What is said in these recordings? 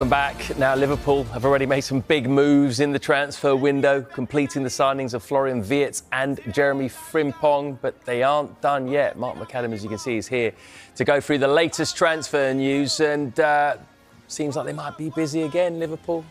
Welcome back. Now Liverpool have already made some big moves in the transfer window, completing the signings of Florian Wirtz and Jeremy Frimpong, but they aren't done yet. Mark McAdam, as you can see, is here to go through the latest transfer news, and seems like they might be busy again, Liverpool.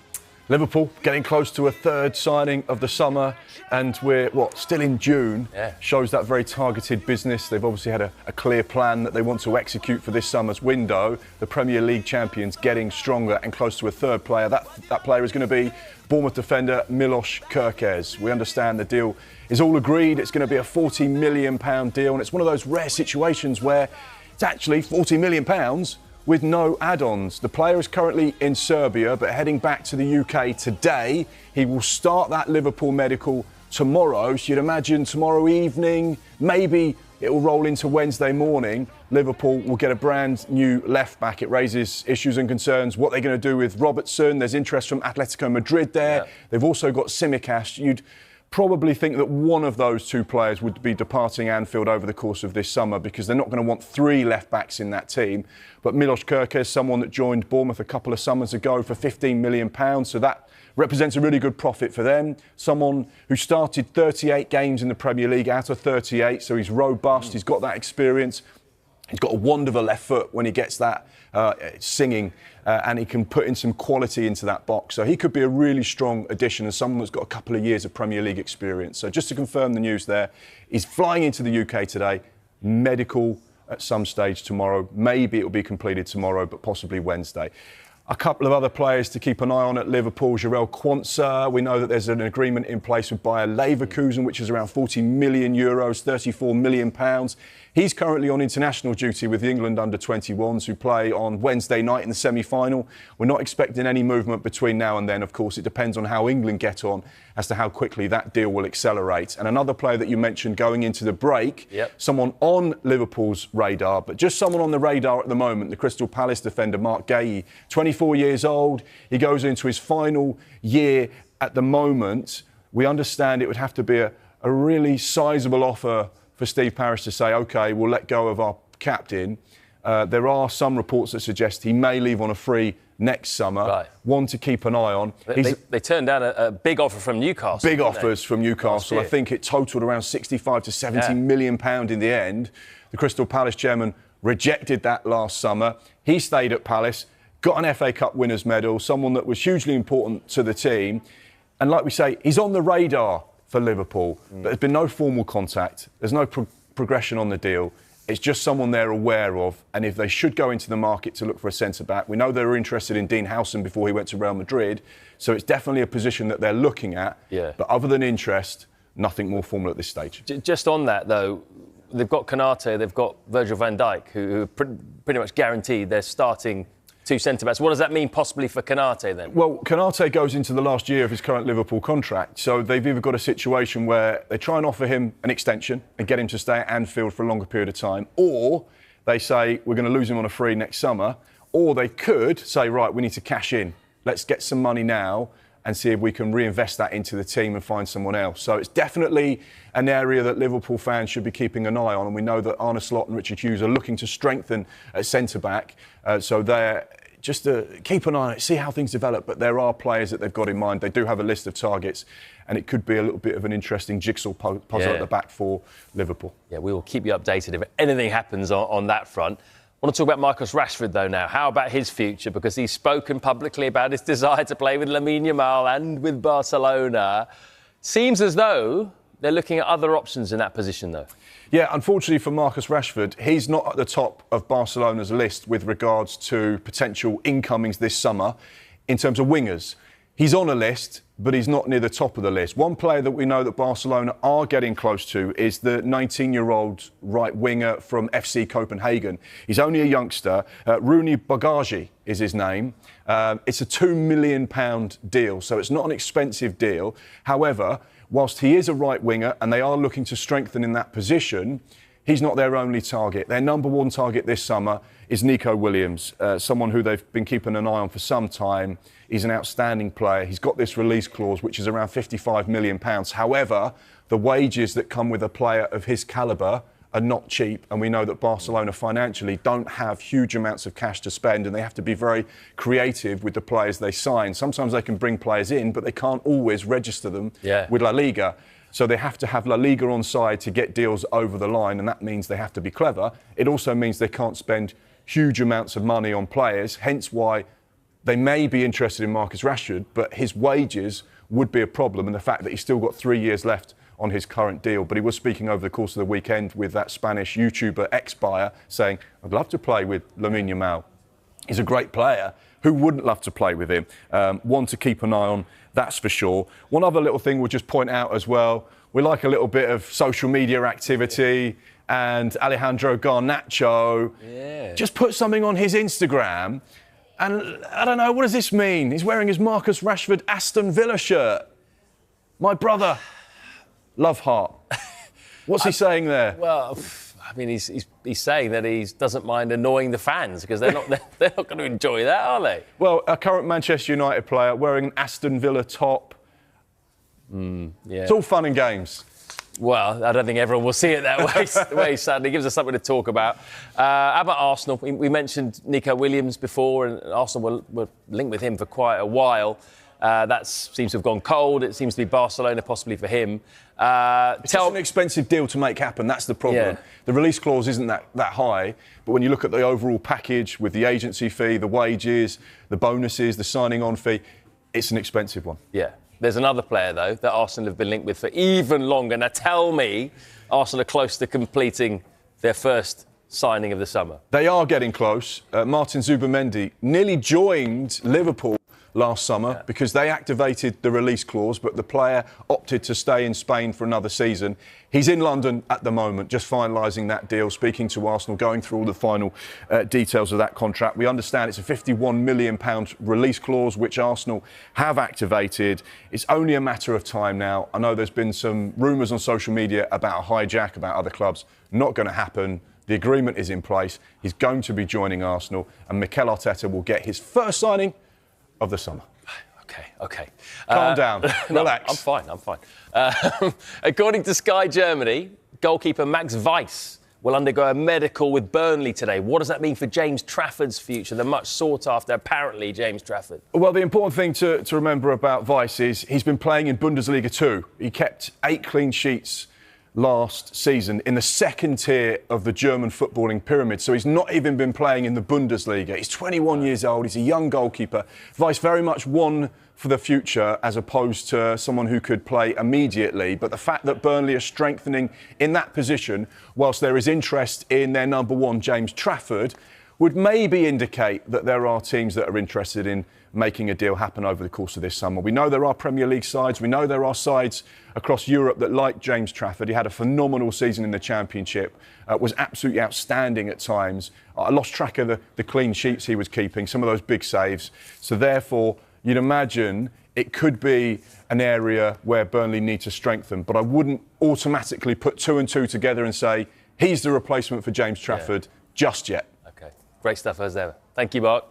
Liverpool getting close to a third signing of the summer, and we're, still in June. Yeah. Shows that very targeted business. They've obviously had a clear plan that they want to execute for this summer's window. The Premier League champions getting stronger and close to a third player. That player is going to be Bournemouth defender Milos Kerkez. We understand the deal is all agreed. It's going to be a £40 million deal, and it's one of those rare situations where it's actually £40 million with no add-ons. The player is currently in Serbia, but heading back to the UK today. He will start that Liverpool medical tomorrow. So you'd imagine tomorrow evening, maybe it will roll into Wednesday morning. Liverpool will get a brand new left back. It raises issues and concerns. What they're going to do with Robertson. There's interest from Atletico Madrid there. Yeah. They've also got Tsimikas. You'd probably think that one of those two players would be departing Anfield over the course of this summer, because they're not going to want three left-backs in that team. But Milos Kerkez, someone that joined Bournemouth a couple of summers ago for £15 million, so that represents a really good profit for them. Someone who started 38 games in the Premier League out of 38, so he's robust, he's got that experience. He's got a wonderful left foot when he gets that singing, and he can put in some quality into that box. So he could be a really strong addition, and someone that's got a couple of years of Premier League experience. So just to confirm the news there, he's flying into the UK today, medical at some stage tomorrow. Maybe it will be completed tomorrow, but possibly Wednesday. A couple of other players to keep an eye on at Liverpool. Jarell Quansah. We know that there's an agreement in place with Bayer Leverkusen, which is around €40 million, £34 million. He's currently on international duty with the England under-21s, who play on Wednesday night in the semi-final. We're not expecting any movement between now and then. Of course, it depends on how England get on as to how quickly that deal will accelerate. And another player that you mentioned going into the break, someone on Liverpool's radar, but just someone on the radar at the moment, the Crystal Palace defender Mark Guehi, 24 years old. He goes into his final year at the moment. We understand it would have to be a really sizable offer for Steve Parish to say, OK, we'll let go of our captain. There are some reports that suggest he may leave on a free next summer. Right. One to keep an eye on. They turned down a big offer from Newcastle. Big offers from Newcastle. I think it totalled around 65 to 70 million pound in the end. The Crystal Palace chairman rejected that last summer. He stayed at Palace, got an FA Cup winners' medal, someone that was hugely important to the team. And like we say, he's on the radar for Liverpool, but there's been no formal contact. There's no progression on the deal. It's just someone they're aware of, and if they should go into the market to look for a centre-back, we know they were interested in Dean Howson before he went to Real Madrid, so it's definitely a position that they're looking at. Yeah. But other than interest, nothing more formal at this stage. Just on that, though, they've got Konaté, they've got Virgil van Dijk, who are pretty much guaranteed they're starting two centre-backs. What does that mean possibly for Konaté then? Well, Konaté goes into the last year of his current Liverpool contract, so they've either got a situation where they try and offer him an extension and get him to stay at Anfield for a longer period of time, or they say we're going to lose him on a free next summer, or they could say, right, we need to cash in. Let's get some money now and see if we can reinvest that into the team and find someone else. So it's definitely an area that Liverpool fans should be keeping an eye on, and we know that Arne Slot and Richard Hughes are looking to strengthen at centre-back, so they're just to keep an eye on it, see how things develop. But there are players that they've got in mind. They do have a list of targets, and it could be a little bit of an interesting jigsaw puzzle at the back for Liverpool. Yeah, we will keep you updated if anything happens on that front. I want to talk about Marcus Rashford, though, now. How about his future? Because he's spoken publicly about his desire to play with Lamine Yamal and with Barcelona. Seems as though they're looking at other options in that position, though. Yeah, unfortunately for Marcus Rashford, he's not at the top of Barcelona's list with regards to potential incomings this summer in terms of wingers. He's on a list, but he's not near the top of the list. One player that we know that Barcelona are getting close to is the 19-year-old right winger from FC Copenhagen. He's only a youngster. Rooney Bagaji is his name. It's a £2 million deal, so it's not an expensive deal. However, whilst he is a right winger and they are looking to strengthen in that position, he's not their only target. Their number one target this summer is Nico Williams, someone who they've been keeping an eye on for some time. He's an outstanding player. He's got this release clause, which is around £55 million. However, the wages that come with a player of his calibre are not cheap, and we know that Barcelona financially don't have huge amounts of cash to spend, and they have to be very creative with the players they sign. Sometimes they can bring players in, but they can't always register them with La Liga. So they have to have La Liga on side to get deals over the line, and that means they have to be clever. It also means they can't spend huge amounts of money on players, hence why they may be interested in Marcus Rashford, but his wages would be a problem, and the fact that he's still got 3 years left on his current deal. But he was speaking over the course of the weekend with that Spanish YouTuber ex-buyer saying, I'd love to play with Lamine Yamal. He's a great player. Who wouldn't love to play with him? One to keep an eye on, that's for sure. One other little thing we'll just point out as well, we like a little bit of social media activity, and Alejandro Garnacho just put something on his Instagram, and I don't know, what does this mean? He's wearing his Marcus Rashford Aston Villa shirt. My brother. Love heart. What's he saying there? Well, I mean, he's saying that he doesn't mind annoying the fans because they're not going to enjoy that, are they? Well, a current Manchester United player wearing an Aston Villa top. It's all fun and games. Well, I don't think everyone will see it that way, sadly. It gives us something to talk about. How about Arsenal? We mentioned Nico Williams before, and Arsenal were linked with him for quite a while. That seems to have gone cold. It seems to be Barcelona possibly for him. It's an expensive deal to make happen. That's the problem. Yeah. The release clause isn't that high, but when you look at the overall package with the agency fee, the wages, the bonuses, the signing on fee, it's an expensive one. Yeah. There's another player, though, that Arsenal have been linked with for even longer. Now, tell me Arsenal are close to completing their first signing of the summer. They are getting close. Martin Zubimendi nearly joined Liverpool last summer because they activated the release clause, but the player opted to stay in Spain for another season. He's in London at the moment, just finalising that deal, speaking to Arsenal, going through all the final details of that contract. We understand it's a £51 million release clause, which Arsenal have activated. It's only a matter of time now. I know there's been some rumours on social media about a hijack, about other clubs. Not going to happen. The agreement is in place. He's going to be joining Arsenal, and Mikel Arteta will get his first signing of the summer. OK. Calm down. Relax. I'm fine. According to Sky Germany, goalkeeper Max Weiss will undergo a medical with Burnley today. What does that mean for James Trafford's future, the much sought after, apparently, James Trafford? Well, the important thing to remember about Weiss is he's been playing in Bundesliga 2. He kept 8 clean sheets last season in the second tier of the German footballing pyramid. So he's not even been playing in the Bundesliga. He's 21 years old. He's a young goalkeeper. Weiss very much one for the future as opposed to someone who could play immediately. But the fact that Burnley are strengthening in that position, whilst there is interest in their number one, James Trafford, would maybe indicate that there are teams that are interested in making a deal happen over the course of this summer. We know there are Premier League sides. We know there are sides across Europe that like James Trafford. He had a phenomenal season in the Championship, was absolutely outstanding at times. I lost track of the clean sheets he was keeping, some of those big saves. So therefore, you'd imagine it could be an area where Burnley need to strengthen. But I wouldn't automatically put 2 and 2 together and say he's the replacement for James Trafford just yet. OK. Great stuff as ever. Thank you, Mark.